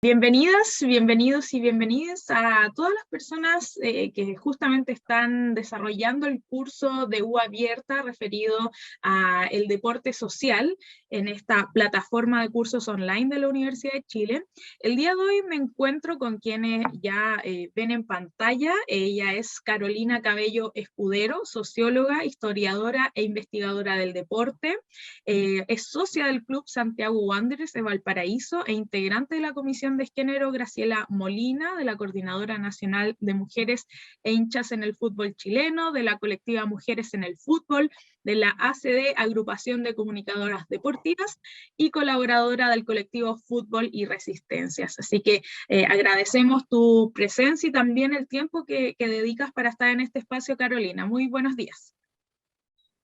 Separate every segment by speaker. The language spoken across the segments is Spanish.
Speaker 1: Bienvenidas, bienvenidos y bienvenidas a todas las personas que justamente están desarrollando el curso de U Abierta referido a el deporte social en esta plataforma de cursos online de la Universidad de Chile. El día de hoy me encuentro con quienes ya ven en pantalla. Ella es Carolina Cabello Escudero, socióloga, historiadora e investigadora del deporte. Es socia del Club Santiago Wanderers de Valparaíso e integrante de la Comisión de Género Graciela Molina, de la Coordinadora Nacional de Mujeres e Hinchas en el Fútbol Chileno, de la colectiva Mujeres en el Fútbol, de la ACD, Agrupación de Comunicadoras Deportivas, y colaboradora del colectivo Fútbol y Resistencias. Así que agradecemos tu presencia y también el tiempo que dedicas para estar en este espacio, Carolina. Muy buenos días.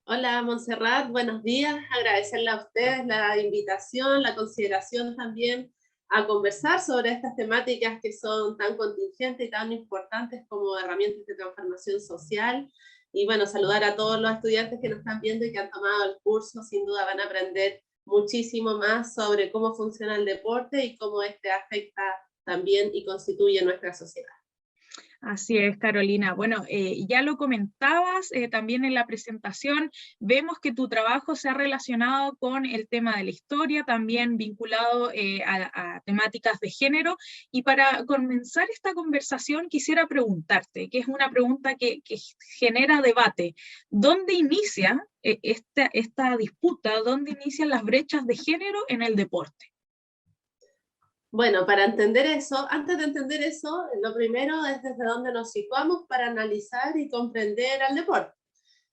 Speaker 2: Hola, Montserrat, buenos días. Agradecerle a ustedes la invitación, la consideración también a conversar sobre estas temáticas que son tan contingentes y tan importantes como herramientas de transformación social. Y bueno, saludar a todos los estudiantes que nos están viendo y que han tomado el curso. Sin duda van a aprender muchísimo más sobre cómo funciona el deporte y cómo este afecta también y constituye nuestra sociedad.
Speaker 1: Así es, Carolina. Bueno, ya lo comentabas también en la presentación, vemos que tu trabajo se ha relacionado con el tema de la historia, también vinculado a temáticas de género, y para comenzar esta conversación quisiera preguntarte, que es una pregunta que genera debate, ¿dónde inicia esta disputa? ¿Dónde inician las brechas de género en el deporte?
Speaker 2: Bueno, para entender eso, antes de entender eso, lo primero es desde dónde nos situamos para analizar y comprender al deporte.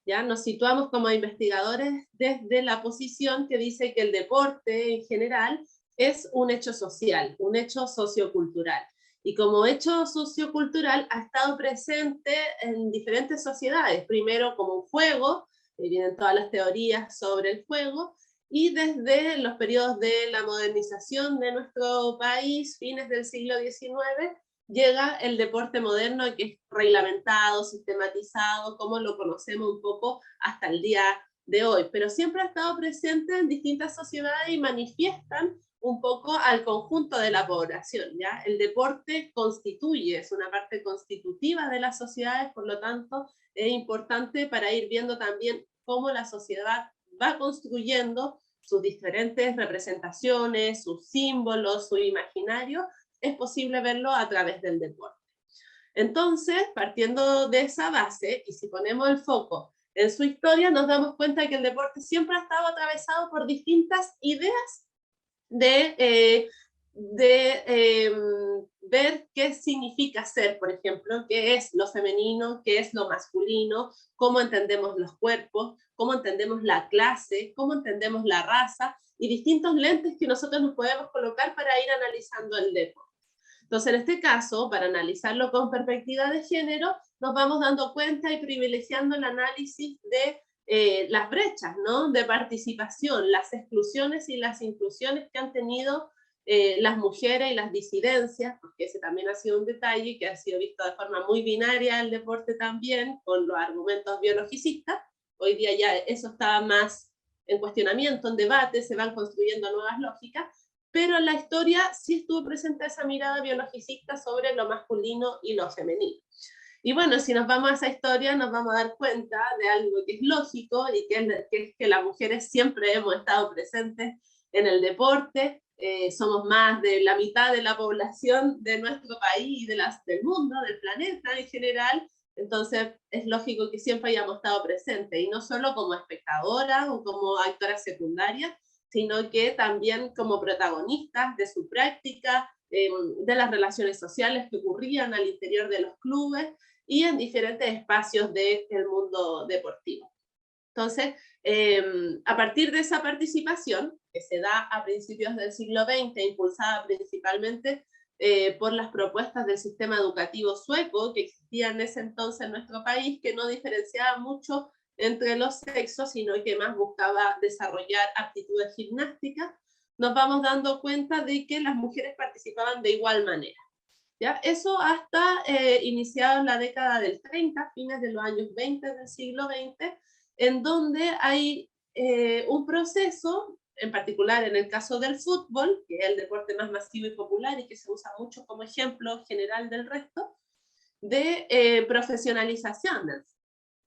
Speaker 2: ¿Ya? Nos situamos como investigadores desde la posición que dice que el deporte en general es un hecho social, un hecho sociocultural. Y como hecho sociocultural ha estado presente en diferentes sociedades, primero como un juego, vienen todas las teorías sobre el juego, y desde los periodos de la modernización de nuestro país, fines del siglo XIX, llega el deporte moderno que es reglamentado, sistematizado, como lo conocemos un poco hasta el día de hoy, pero siempre ha estado presente en distintas sociedades y manifiestan un poco al conjunto de la población, ¿ya? El deporte constituye, es una parte constitutiva de las sociedades, por lo tanto es importante para ir viendo también cómo la sociedad va construyendo sus diferentes representaciones, sus símbolos, su imaginario, es posible verlo a través del deporte. Entonces, partiendo de esa base, y si ponemos el foco en su historia, nos damos cuenta que el deporte siempre ha estado atravesado por distintas ideas de ver qué significa ser, por ejemplo, qué es lo femenino, qué es lo masculino, cómo entendemos los cuerpos, cómo entendemos la clase, cómo entendemos la raza y distintos lentes que nosotros nos podemos colocar para ir analizando el deporte. Entonces, en este caso, para analizarlo con perspectiva de género, nos vamos dando cuenta y privilegiando el análisis de las brechas, ¿no? De participación, las exclusiones y las inclusiones que han tenido las mujeres y las disidencias, porque ese también ha sido un detalle que ha sido visto de forma muy binaria el deporte también, con los argumentos biologicistas. Hoy día ya eso está más en cuestionamiento, en debate, se van construyendo nuevas lógicas, pero en la historia sí estuvo presente esa mirada biologicista sobre lo masculino y lo femenino. Y bueno, si nos vamos a esa historia, nos vamos a dar cuenta de algo que es lógico y que es que las mujeres siempre hemos estado presentes en el deporte. Somos más de la mitad de la población de nuestro país y del mundo, del planeta en general. Entonces, es lógico que siempre hayamos estado presentes, y no solo como espectadoras o como actoras secundarias, sino que también como protagonistas de su práctica, de las relaciones sociales que ocurrían al interior de los clubes y en diferentes espacios del mundo deportivo. Entonces, a partir de esa participación, que se da a principios del siglo XX, impulsada principalmente por las propuestas del sistema educativo sueco que existía en ese entonces en nuestro país, que no diferenciaba mucho entre los sexos, sino que más buscaba desarrollar aptitudes gimnásticas, nos vamos dando cuenta de que las mujeres participaban de igual manera. ¿Ya? Eso hasta iniciado en la década del 30, fines de los años 20 del siglo XX, en donde hay un proceso en particular en el caso del fútbol, que es el deporte más masivo y popular y que se usa mucho como ejemplo general del resto, de profesionalización.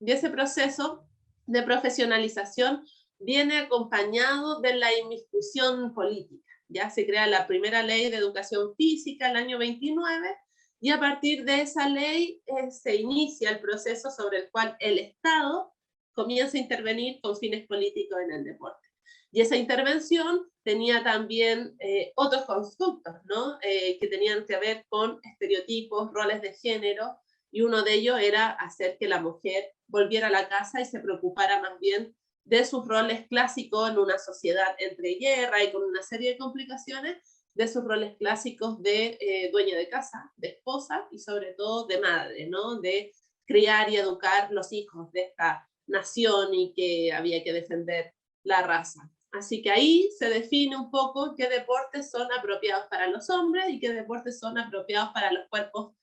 Speaker 2: Y ese proceso de profesionalización viene acompañado de la inmiscusión política. Ya se crea la primera ley de educación física el año 29, y a partir de esa ley se inicia el proceso sobre el cual el Estado comienza a intervenir con fines políticos en el deporte. Y esa intervención tenía también otros constructos, ¿no? Que tenían que ver con estereotipos, roles de género, y uno de ellos era hacer que la mujer volviera a la casa y se preocupara más bien de sus roles clásicos en una sociedad entre guerra y con una serie de complicaciones, de sus roles clásicos de dueña de casa, de esposa y sobre todo de madre, ¿no? De criar y educar los hijos de esta nación y que había que defender la raza. Así que ahí se define un poco qué deportes son apropiados para los hombres y qué deportes son apropiados para los cuerpos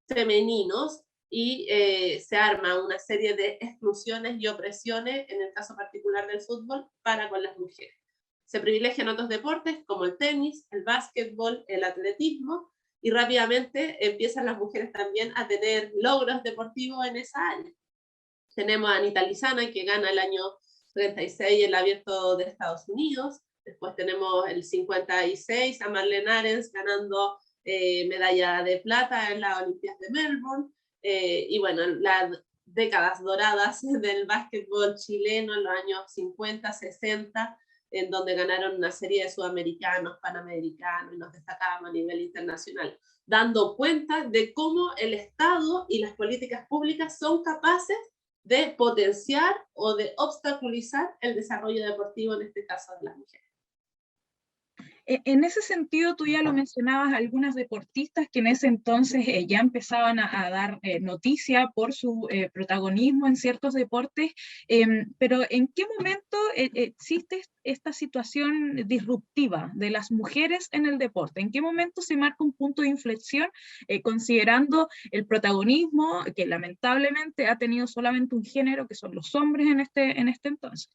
Speaker 2: femeninos, y se arma una serie de exclusiones y opresiones, en el caso particular del fútbol, para con las mujeres. Se privilegian otros deportes como el tenis, el básquetbol, el atletismo, y rápidamente empiezan las mujeres también a tener logros deportivos en esa área. Tenemos a Anita Lizana, que gana el año 36 el Abierto de Estados Unidos. Después tenemos el 56 a Marlene Arens ganando medalla de plata en las Olimpiadas de Melbourne. Y bueno, las décadas doradas del básquetbol chileno en los años 50, 60, en donde ganaron una serie de sudamericanos, panamericanos, y nos destacábamos a nivel internacional, dando cuenta de cómo el Estado y las políticas públicas son capaces de potenciar o de obstaculizar el desarrollo deportivo, en este caso de las mujeres.
Speaker 1: En ese sentido, tú ya lo mencionabas, algunas deportistas que en ese entonces ya empezaban a dar noticia por su protagonismo en ciertos deportes, pero ¿en qué momento existe esta situación disruptiva de las mujeres en el deporte? ¿En qué momento se marca un punto de inflexión considerando el protagonismo que lamentablemente ha tenido solamente un género, que son los hombres en este entonces?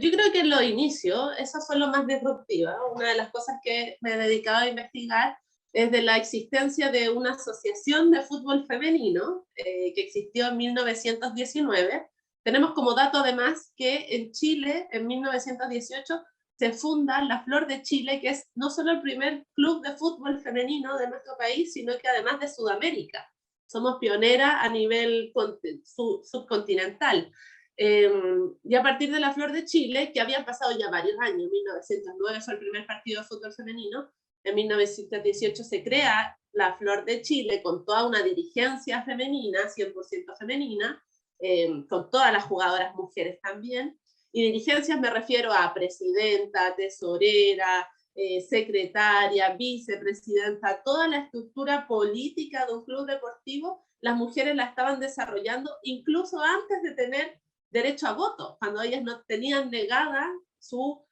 Speaker 2: Yo creo que en los inicios, eso fue lo más disruptivo. Una de las cosas que me he dedicado a investigar es de la existencia de una asociación de fútbol femenino que existió en 1919. Tenemos como dato además que en Chile, en 1918, se funda la Flor de Chile, que es no solo el primer club de fútbol femenino de nuestro país, sino que además de Sudamérica. Somos pioneras a nivel subcontinental. Y a partir de la Flor de Chile, que habían pasado ya varios años, en 1909 fue el primer partido de fútbol femenino, en 1918 se crea la Flor de Chile con toda una dirigencia femenina, 100% femenina, con todas las jugadoras mujeres también, y dirigencias me refiero a presidenta, tesorera, secretaria, vicepresidenta, toda la estructura política de un club deportivo, las mujeres la estaban desarrollando incluso antes de tener derecho a voto, cuando ellas no tenían negada su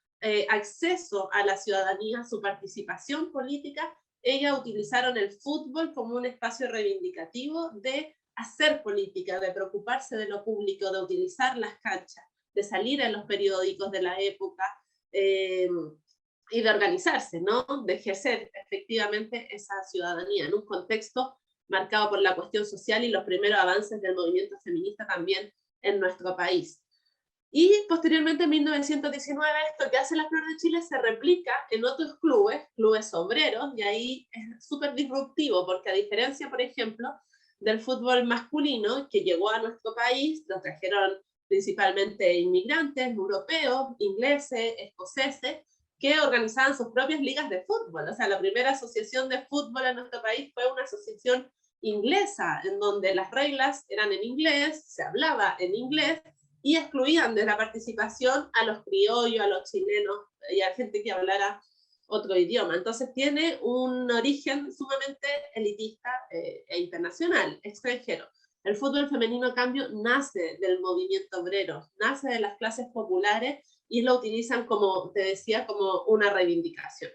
Speaker 2: acceso a la ciudadanía, su participación política. Ellas utilizaron el fútbol como un espacio reivindicativo de hacer política, de preocuparse de lo público, de utilizar las canchas, de salir en los periódicos de la época y de organizarse, ¿no? De ejercer efectivamente esa ciudadanía en un contexto marcado por la cuestión social y los primeros avances del movimiento feminista también en nuestro país. Y posteriormente en 1919 esto que hace la Flor de Chile se replica en otros clubes obreros, y ahí es súper disruptivo porque a diferencia, por ejemplo, del fútbol masculino que llegó a nuestro país, lo trajeron principalmente inmigrantes europeos, ingleses, escoceses, que organizaban sus propias ligas de fútbol. O sea, la primera asociación de fútbol en nuestro país fue una asociación inglesa, en donde las reglas eran en inglés, se hablaba en inglés, y excluían de la participación a los criollos, a los chilenos y a gente que hablara otro idioma. Entonces tiene un origen sumamente elitista e internacional, extranjero. El fútbol femenino, en cambio, nace del movimiento obrero, nace de las clases populares, y lo utilizan, como te decía, como una reivindicación.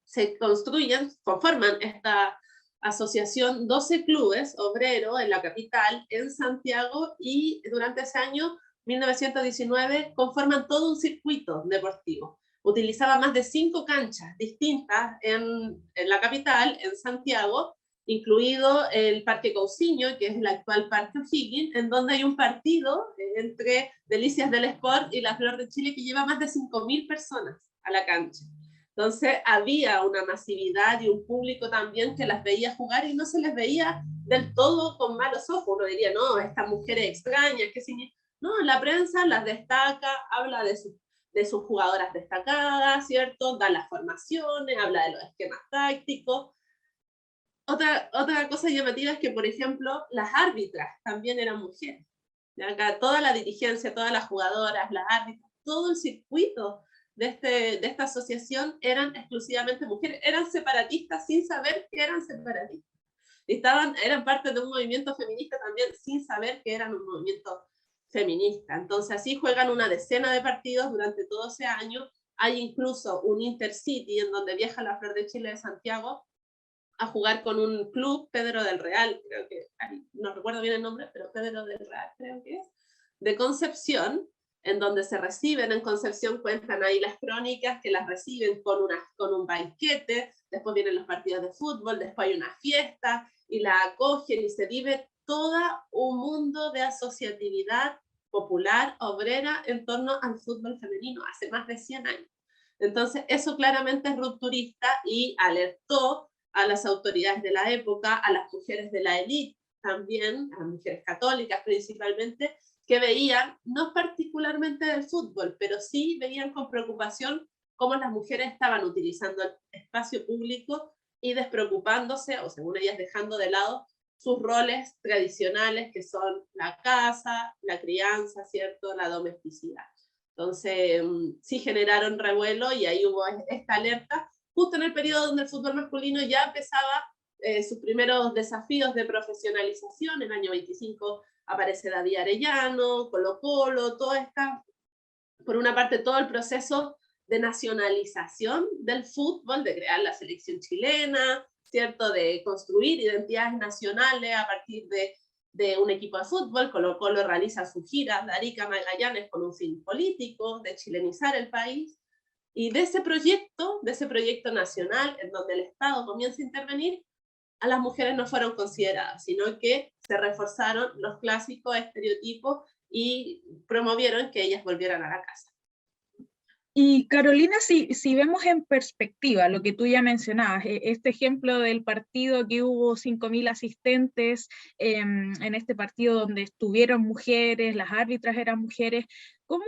Speaker 2: Se construyen, conforman esta asociación 12 clubes obreros en la capital, en Santiago, y durante ese año 1919, conforman todo un circuito deportivo. Utilizaba más de 5 canchas distintas en la capital, en Santiago, incluido el Parque Cousiño, que es el actual Parque O'Higgins, en donde hay un partido entre Delicias del Sport y la Flor de Chile que lleva más de 5.000 personas a la cancha. Entonces había una masividad y un público también que las veía jugar y no se les veía del todo con malos ojos. Uno diría, no, estas mujeres extrañas, ¿qué significa? No, la prensa las destaca, habla de sus jugadoras destacadas, ¿cierto? Da las formaciones, habla de los esquemas tácticos. Otra cosa llamativa es que, por ejemplo, las árbitras también eran mujeres. Acá toda la dirigencia, todas las jugadoras, las árbitras, todo el circuito de esta asociación eran exclusivamente mujeres. Eran separatistas sin saber que eran separatistas. Eran parte de un movimiento feminista también sin saber que eran un movimiento feminista. Entonces así juegan una decena de partidos durante todo ese año. Hay incluso un Intercity en donde viaja la Flor de Chile de Santiago a jugar con un club, Pedro del Real, creo que, no recuerdo bien el nombre, pero Pedro del Real creo que es, de Concepción, en donde se reciben en Concepción, cuentan ahí las crónicas, que las reciben con un banquete, después vienen los partidos de fútbol, después hay una fiesta, y la acogen y se vive todo un mundo de asociatividad popular, obrera, en torno al fútbol femenino, hace más de 100 años. Entonces, eso claramente es rupturista y alertó a las autoridades de la época, a las mujeres de la élite también, a las mujeres católicas principalmente, que veían, no particularmente del fútbol, pero sí veían con preocupación cómo las mujeres estaban utilizando el espacio público y despreocupándose, o según ellas dejando de lado, sus roles tradicionales, que son la casa, la crianza, ¿cierto?, la domesticidad. Entonces, sí generaron revuelo y ahí hubo esta alerta, justo en el periodo donde el fútbol masculino ya empezaba sus primeros desafíos de profesionalización. En el año 25 aparece David Arellano, Colo Colo, toda esta, por una parte todo el proceso de nacionalización del fútbol, de crear la selección chilena, ¿cierto?, de construir identidades nacionales a partir de un equipo de fútbol. Colo Colo realiza su gira de Arica a Magallanes con un fin político, de chilenizar el país. Y de ese proyecto nacional, en donde el Estado comienza a intervenir, a las mujeres no fueron consideradas, sino que se reforzaron los clásicos estereotipos y promovieron que ellas volvieran a la casa.
Speaker 1: Y Carolina, si vemos en perspectiva lo que tú ya mencionabas, este ejemplo del partido que hubo 5.000 asistentes, en este partido donde estuvieron mujeres, las árbitras eran mujeres, ¿cómo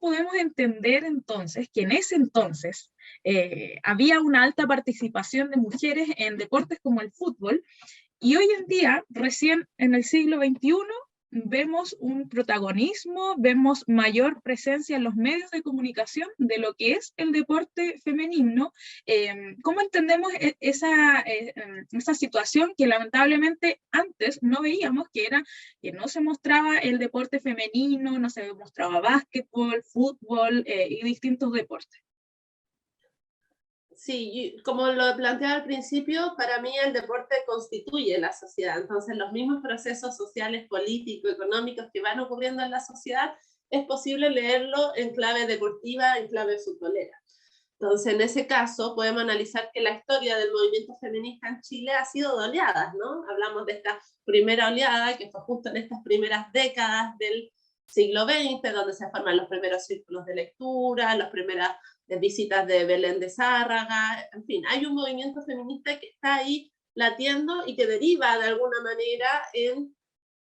Speaker 1: podemos entender entonces que en ese entonces había una alta participación de mujeres en deportes como el fútbol, y hoy en día, recién en el siglo XXI, vemos un protagonismo, vemos mayor presencia en los medios de comunicación de lo que es el deporte femenino? ¿Cómo entendemos esa situación que lamentablemente antes no veíamos, que era que no se mostraba el deporte femenino, no se mostraba básquetbol, fútbol y distintos deportes?
Speaker 2: Sí, como lo planteaba al principio, para mí el deporte constituye la sociedad. Entonces, los mismos procesos sociales, políticos, económicos que van ocurriendo en la sociedad, es posible leerlo en clave deportiva, en clave futbolera. Entonces, en ese caso, podemos analizar que la historia del movimiento feminista en Chile ha sido de oleadas, ¿no? Hablamos de esta primera oleada, que fue justo en estas primeras décadas del siglo XX, donde se forman los primeros círculos de lectura, las primeras visitas de Belén de Zárraga, en fin, hay un movimiento feminista que está ahí latiendo y que deriva de alguna manera en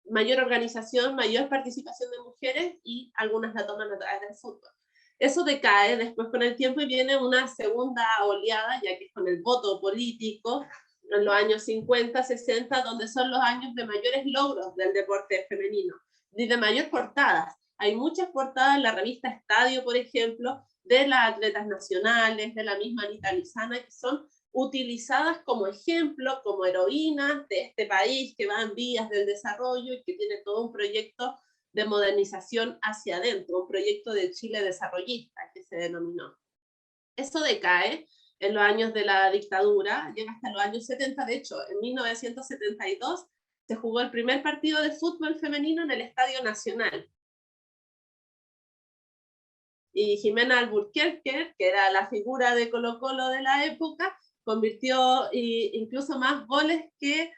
Speaker 2: mayor organización, mayor participación de mujeres, y algunas la toman a través del fútbol. Eso decae después con el tiempo y viene una segunda oleada, ya que es con el voto político, en los años 50, 60, donde son los años de mayores logros del deporte femenino y de mayor portadas. Hay muchas portadas en la revista Estadio, por ejemplo, de las atletas nacionales, de la misma Anita Lizana, que son utilizadas como ejemplo, como heroínas de este país que va en vías del desarrollo y que tiene todo un proyecto de modernización hacia adentro, un proyecto de Chile desarrollista que se denominó. Eso decae en los años de la dictadura, llega hasta los años 70, de hecho, en 1972 se jugó el primer partido de fútbol femenino en el Estadio Nacional. y Jimena Alburquerque, que era la figura de Colo-Colo de la época, convirtió incluso más goles que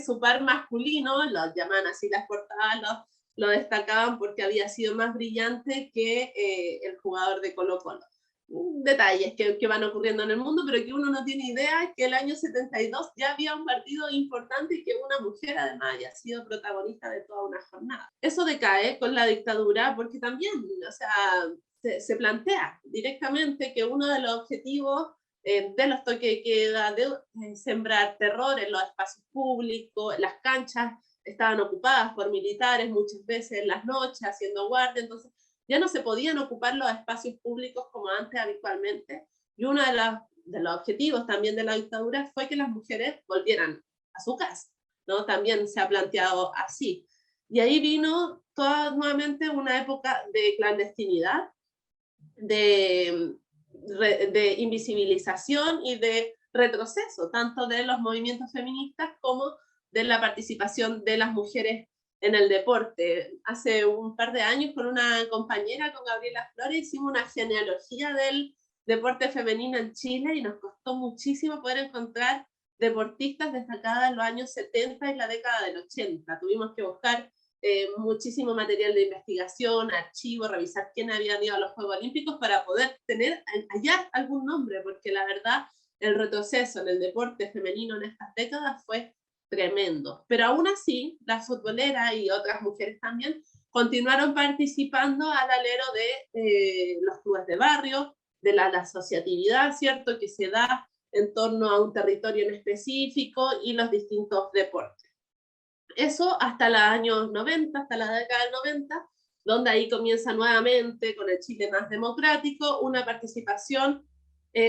Speaker 2: su par masculino, los llaman así las portadas, lo destacaban porque había sido más brillante que el jugador de Colo-Colo. Detalles que van ocurriendo en el mundo, pero que uno no tiene idea que el año 72 ya había un partido importante y que una mujer además haya sido protagonista de toda una jornada. Eso decae con la dictadura porque también, o sea, se plantea directamente que uno de los objetivos de los toques de queda, de sembrar terror en los espacios públicos, las canchas estaban ocupadas por militares muchas veces en las noches haciendo guardia, entonces ya no se podían ocupar los espacios públicos como antes habitualmente, y uno de los objetivos también de la dictadura fue que las mujeres volvieran a su casa, ¿no? También se ha planteado así. Y ahí vino toda nuevamente una época de clandestinidad, de invisibilización y de retroceso, tanto de los movimientos feministas como de la participación de las mujeres en el deporte. Hace un par de años con una compañera, con Gabriela Flores, hicimos una genealogía del deporte femenino en Chile y nos costó muchísimo poder encontrar deportistas destacadas en los años 70 y la década del 80. Tuvimos que buscar muchísimo material de investigación, archivos, revisar quién había ido a los Juegos Olímpicos para poder hallar algún nombre, porque la verdad el retroceso en el deporte femenino en estas décadas fue tremendo. Pero aún así, las futboleras y otras mujeres también continuaron participando al alero de los clubes de barrio, de la asociatividad, ¿cierto?, que se da en torno a un territorio en específico y los distintos deportes. Eso hasta los años 90, hasta la década del 90, donde ahí comienza nuevamente, con el Chile más democrático, una participación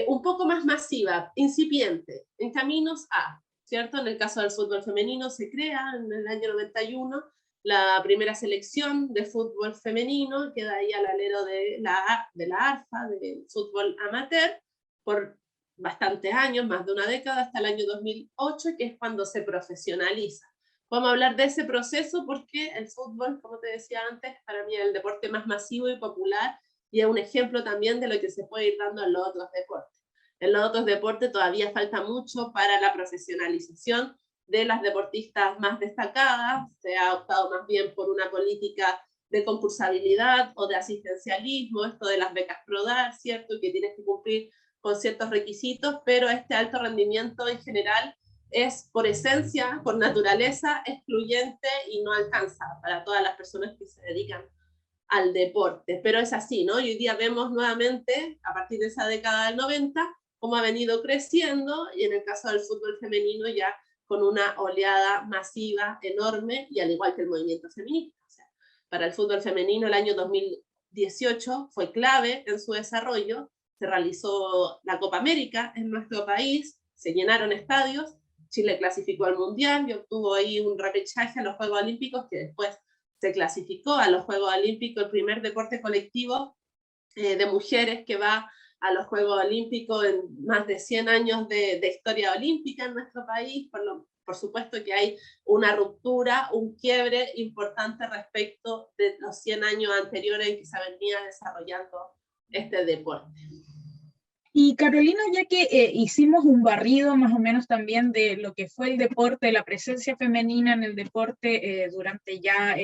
Speaker 2: un poco más masiva, incipiente, en caminos a, ¿cierto? En el caso del fútbol femenino se crea en el año 91 la primera selección de fútbol femenino, queda ahí al alero de la ARFA, del fútbol amateur, por bastantes años, más de una década, hasta el año 2008, que es cuando se profesionaliza. Vamos a hablar de ese proceso porque el fútbol, como te decía antes, para mí es el deporte más masivo y popular y es un ejemplo también de lo que se puede ir dando en los otros deportes. En los otros deportes todavía falta mucho para la profesionalización de las deportistas más destacadas, se ha optado más bien por una política de concursabilidad o de asistencialismo, esto de las becas PRODAR, ¿cierto? Que tienes que cumplir con ciertos requisitos, pero este alto rendimiento en general es por esencia, por naturaleza, excluyente y no alcanza para todas las personas que se dedican al deporte. Pero es así, ¿no? Y hoy día vemos nuevamente, a partir de esa década del 90, cómo ha venido creciendo, y en el caso del fútbol femenino ya con una oleada masiva, enorme, y al igual que el movimiento feminista. O sea, para el fútbol femenino el año 2018 fue clave en su desarrollo, se realizó la Copa América en nuestro país, se llenaron estadios, Chile clasificó al Mundial y obtuvo ahí un repechaje a los Juegos Olímpicos que después se clasificó a los Juegos Olímpicos, el primer deporte colectivo de mujeres que va a los Juegos Olímpicos en más de 100 años de historia olímpica en nuestro país. Por supuesto que hay una ruptura, un quiebre importante respecto de los 100 años anteriores en que se venía desarrollando este deporte.
Speaker 1: Y Carolina, ya que hicimos un barrido más o menos también de lo que fue el deporte, la presencia femenina en el deporte durante ya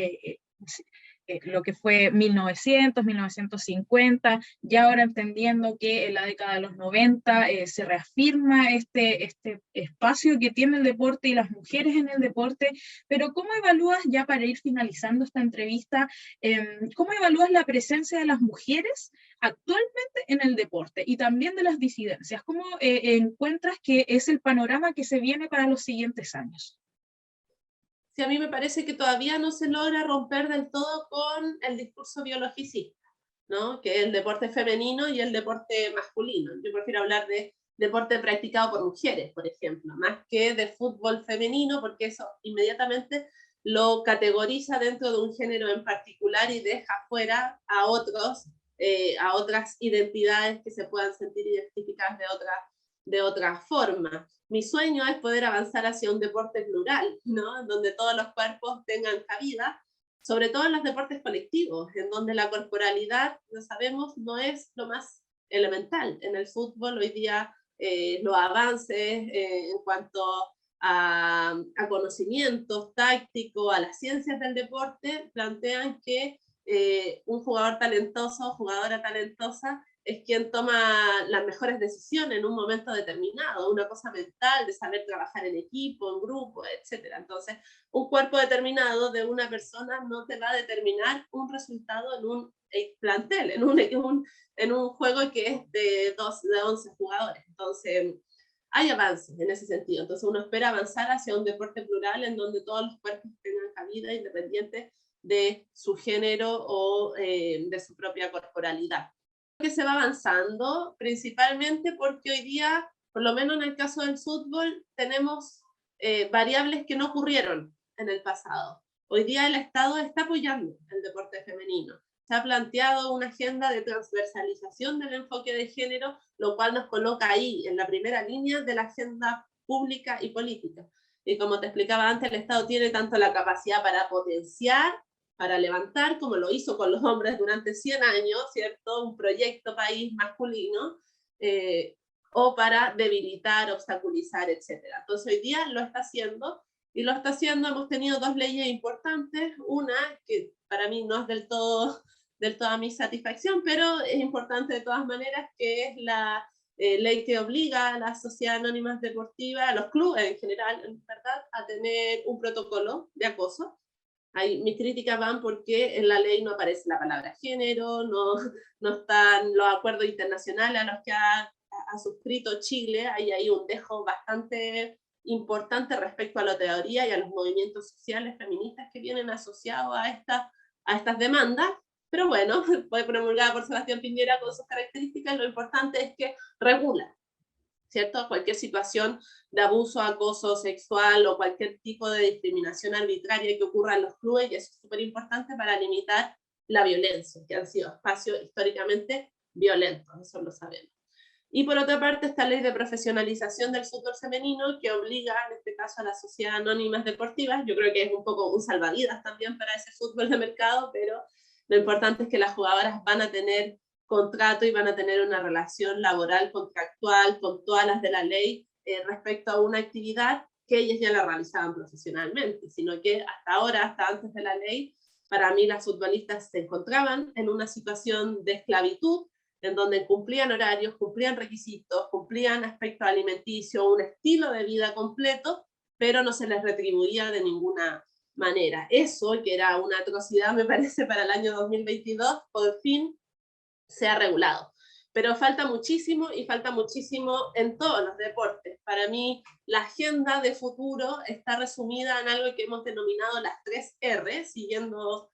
Speaker 1: lo que fue 1900, 1950, ya ahora entendiendo que en la década de los 90 se reafirma este espacio que tiene el deporte y las mujeres en el deporte, pero ¿cómo evalúas, ya para ir finalizando esta entrevista, cómo evalúas la presencia de las mujeres actualmente en el deporte y también de las disidencias? ¿Cómo encuentras que es el panorama que se viene para los siguientes años?
Speaker 2: Sí, a mí me parece que todavía no se logra romper del todo con el discurso biologicista, ¿no? Que es el deporte femenino y el deporte masculino. Yo prefiero hablar de deporte practicado por mujeres, por ejemplo, más que de fútbol femenino, porque eso inmediatamente lo categoriza dentro de un género en particular y deja fuera a otras identidades que se puedan sentir identificadas de otra forma. Mi sueño es poder avanzar hacia un deporte plural, ¿no? Donde todos los cuerpos tengan cabida, sobre todo en los deportes colectivos, en donde la corporalidad, lo sabemos, no es lo más elemental. En el fútbol hoy día los avances en cuanto a conocimientos tácticos, a las ciencias del deporte, plantean que un jugador talentoso o jugadora talentosa es quien toma las mejores decisiones en un momento determinado, una cosa mental de saber trabajar en equipo, en grupo, etc. Entonces, un cuerpo determinado de una persona no te va a determinar un resultado en un plantel, en un juego que es de 11 jugadores. Entonces, hay avances en ese sentido. Entonces, uno espera avanzar hacia un deporte plural en donde todos los cuerpos tengan cabida independiente de su género o de su propia corporalidad. Que se va avanzando, principalmente porque hoy día, por lo menos en el caso del fútbol, tenemos variables que no ocurrieron en el pasado. Hoy día el Estado está apoyando el deporte femenino. Se ha planteado una agenda de transversalización del enfoque de género, lo cual nos coloca ahí, en la primera línea de la agenda pública y política. Y como te explicaba antes, el Estado tiene tanto la capacidad para potenciar, para levantar, como lo hizo con los hombres durante 100 años, ¿cierto? Un proyecto país masculino, o para debilitar, obstaculizar, etc. Entonces hoy día lo está haciendo, y lo está haciendo. Hemos tenido dos leyes importantes, una que para mí no es del todo a mi satisfacción, pero es importante de todas maneras, que es la ley que obliga a las sociedades anónimas deportivas, a los clubes en general, en verdad, a tener un protocolo de acoso. Ahí, mis críticas van porque en la ley no aparece la palabra género, no están los acuerdos internacionales a los que ha suscrito Chile. Hay ahí un dejo bastante importante respecto a la teoría y a los movimientos sociales feministas que vienen asociados a estas demandas. Pero bueno, fue promulgada por Sebastián Piñera con sus características. Lo importante es que regula, ¿cierto? Cualquier situación de abuso, acoso sexual o cualquier tipo de discriminación arbitraria que ocurra en los clubes, y eso es súper importante para limitar la violencia, que han sido espacios históricamente violentos, eso lo sabemos. Y por otra parte, esta ley de profesionalización del fútbol femenino, que obliga, en este caso, a las sociedades anónimas deportivas. Yo creo que es un poco un salvavidas también para ese fútbol de mercado, pero lo importante es que las jugadoras van a tener contrato y van a tener una relación laboral contractual con todas las de la ley respecto a una actividad que ellas ya la realizaban profesionalmente, sino que hasta ahora, hasta antes de la ley, para mí las futbolistas se encontraban en una situación de esclavitud, en donde cumplían horarios, cumplían requisitos, cumplían aspecto alimenticio, un estilo de vida completo, pero no se les retribuía de ninguna manera. Eso, que era una atrocidad, me parece, para el año 2022, por fin se ha regulado. Pero falta muchísimo, y falta muchísimo en todos los deportes. Para mí, la agenda de futuro está resumida en algo que hemos denominado las 3 R, siguiendo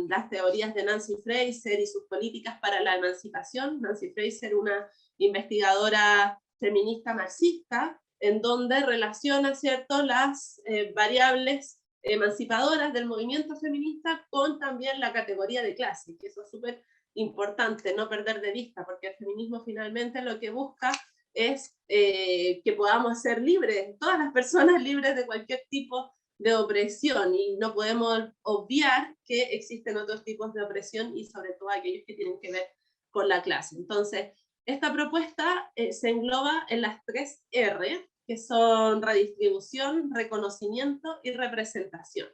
Speaker 2: las teorías de Nancy Fraser y sus políticas para la emancipación. Nancy Fraser, una investigadora feminista marxista, en donde relaciona, ¿cierto?, las variables emancipadoras del movimiento feminista con también la categoría de clase, que eso es súper importante no perder de vista, porque el feminismo finalmente lo que busca es que podamos ser libres, todas las personas libres de cualquier tipo de opresión, y no podemos obviar que existen otros tipos de opresión, y sobre todo aquellos que tienen que ver con la clase. Entonces, esta propuesta se engloba en las 3 R, que son redistribución, reconocimiento y representación.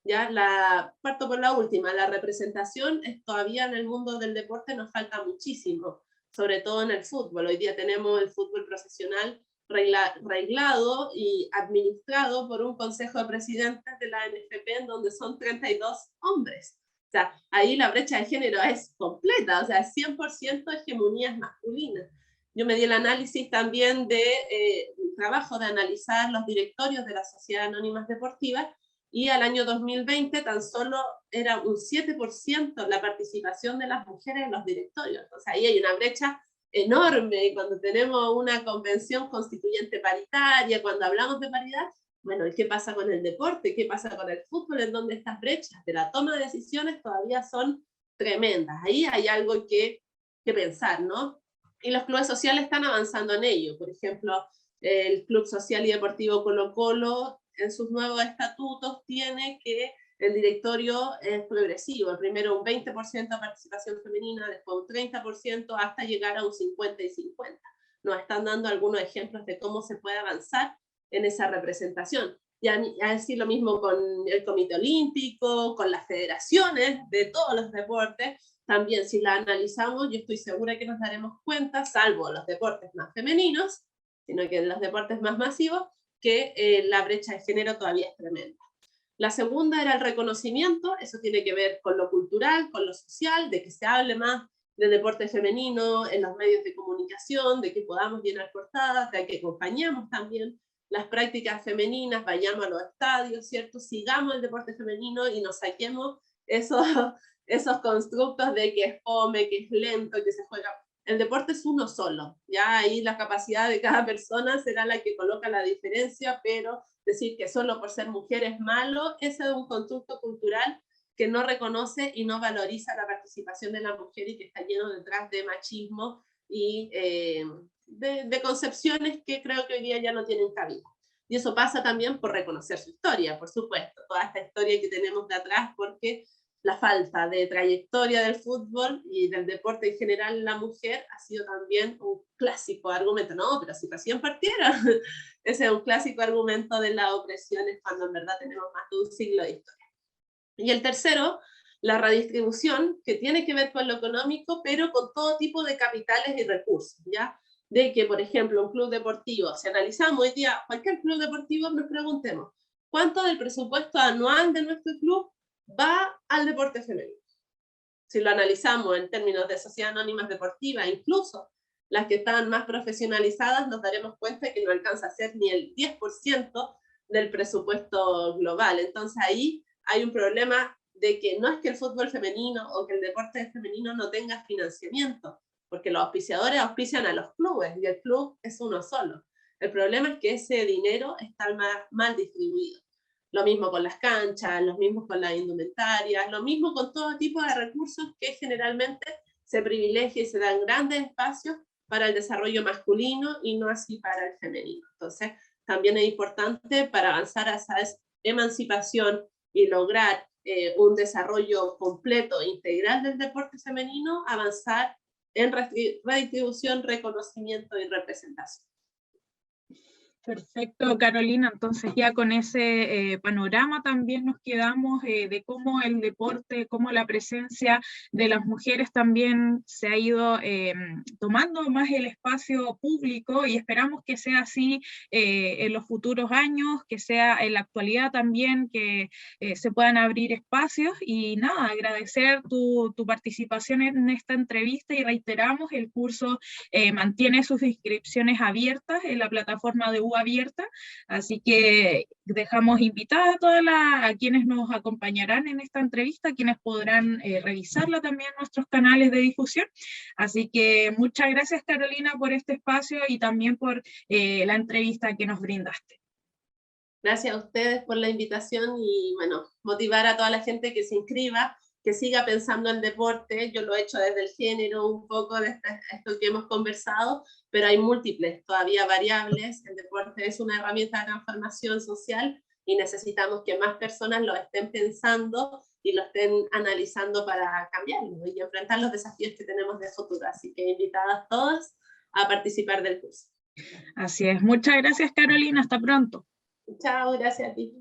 Speaker 2: Ya, parto por la última, la representación. Es todavía en el mundo del deporte nos falta muchísimo, sobre todo en el fútbol. Hoy día tenemos el fútbol profesional reglado y administrado por un consejo de presidentes de la NFP, en donde son 32 hombres. O sea, ahí la brecha de género es completa, o sea, 100% hegemonías masculinas. Yo me di el análisis también de el trabajo de analizar los directorios de las sociedades anónimas deportivas, y al año 2020 tan solo era un 7% la participación de las mujeres en los directorios. Entonces ahí hay una brecha enorme, y cuando tenemos una convención constituyente paritaria, cuando hablamos de paridad, bueno, ¿qué pasa con el deporte? ¿Qué pasa con el fútbol? En donde estas brechas de la toma de decisiones todavía son tremendas. Ahí hay algo que pensar, ¿no? Y los clubes sociales están avanzando en ello. Por ejemplo, el Club Social y Deportivo Colo Colo, en sus nuevos estatutos, tiene que el directorio es progresivo, primero un 20% de participación femenina, después un 30%, hasta llegar a un 50 y 50. Nos están dando algunos ejemplos de cómo se puede avanzar en esa representación. Y así lo mismo con el Comité Olímpico, con las federaciones de todos los deportes. También, si la analizamos, yo estoy segura que nos daremos cuenta, salvo los deportes más femeninos, sino que en los deportes más masivos, que la brecha de género todavía es tremenda. La segunda era el reconocimiento, eso tiene que ver con lo cultural, con lo social, de que se hable más de deporte femenino en los medios de comunicación, de que podamos llenar portadas, de que acompañemos también las prácticas femeninas, vayamos a los estadios, ¿cierto? Sigamos el deporte femenino y nos saquemos esos constructos de que es fome, que es lento, que se juega. El deporte es uno solo, ya ahí la capacidad de cada persona será la que coloca la diferencia, pero decir que solo por ser mujer es malo, ese es un constructo cultural que no reconoce y no valoriza la participación de la mujer y que está lleno detrás de machismo y de concepciones que creo que hoy día ya no tienen cabida. Y eso pasa también por reconocer su historia, por supuesto, toda esta historia que tenemos de atrás, porque la falta de trayectoria del fútbol y del deporte en general en la mujer ha sido también un clásico argumento. No, pero si recién partieron. Ese es un clásico argumento de las opresiones cuando en verdad tenemos más de un siglo de historia. Y el tercero, la redistribución, que tiene que ver con lo económico, pero con todo tipo de capitales y recursos, ¿ya? De que, por ejemplo, un club deportivo, si analizamos hoy día cualquier club deportivo, nos preguntemos, ¿cuánto del presupuesto anual de nuestro club va al deporte femenino? Si lo analizamos en términos de sociedades anónimas deportivas, incluso las que están más profesionalizadas, nos daremos cuenta de que no alcanza a ser ni el 10% del presupuesto global. Entonces ahí hay un problema de que no es que el fútbol femenino o que el deporte femenino no tenga financiamiento, porque los auspiciadores auspician a los clubes y el club es uno solo. El problema es que ese dinero está mal distribuido. Lo mismo con las canchas, lo mismo con las indumentarias, lo mismo con todo tipo de recursos que generalmente se privilegia y se dan grandes espacios para el desarrollo masculino y no así para el femenino. Entonces, también es importante para avanzar a esa emancipación y lograr un desarrollo completo e integral del deporte femenino, avanzar en redistribución, reconocimiento y representación.
Speaker 1: Perfecto, Carolina. Entonces ya con ese panorama también nos quedamos de cómo el deporte, cómo la presencia de las mujeres también se ha ido tomando más el espacio público y esperamos que sea así en los futuros años, que sea en la actualidad también, que se puedan abrir espacios y nada, agradecer tu participación en esta entrevista y reiteramos, el curso mantiene sus inscripciones abiertas en la plataforma de UA Abierta, así que dejamos invitadas a quienes nos acompañarán en esta entrevista, quienes podrán revisarla también en nuestros canales de difusión. Así que muchas gracias, Carolina, por este espacio y también por la entrevista que nos brindaste.
Speaker 2: Gracias a ustedes por la invitación y bueno, motivar a toda la gente que se inscriba, que siga pensando en deporte. Yo lo he hecho desde el género, un poco de esto que hemos conversado, pero hay múltiples todavía variables. El deporte es una herramienta de transformación social y necesitamos que más personas lo estén pensando y lo estén analizando para cambiarlo y enfrentar los desafíos que tenemos de futuro. Así que invitadas todas a participar del curso.
Speaker 1: Así es. Muchas gracias, Carolina. Hasta pronto.
Speaker 2: Chao, gracias a ti.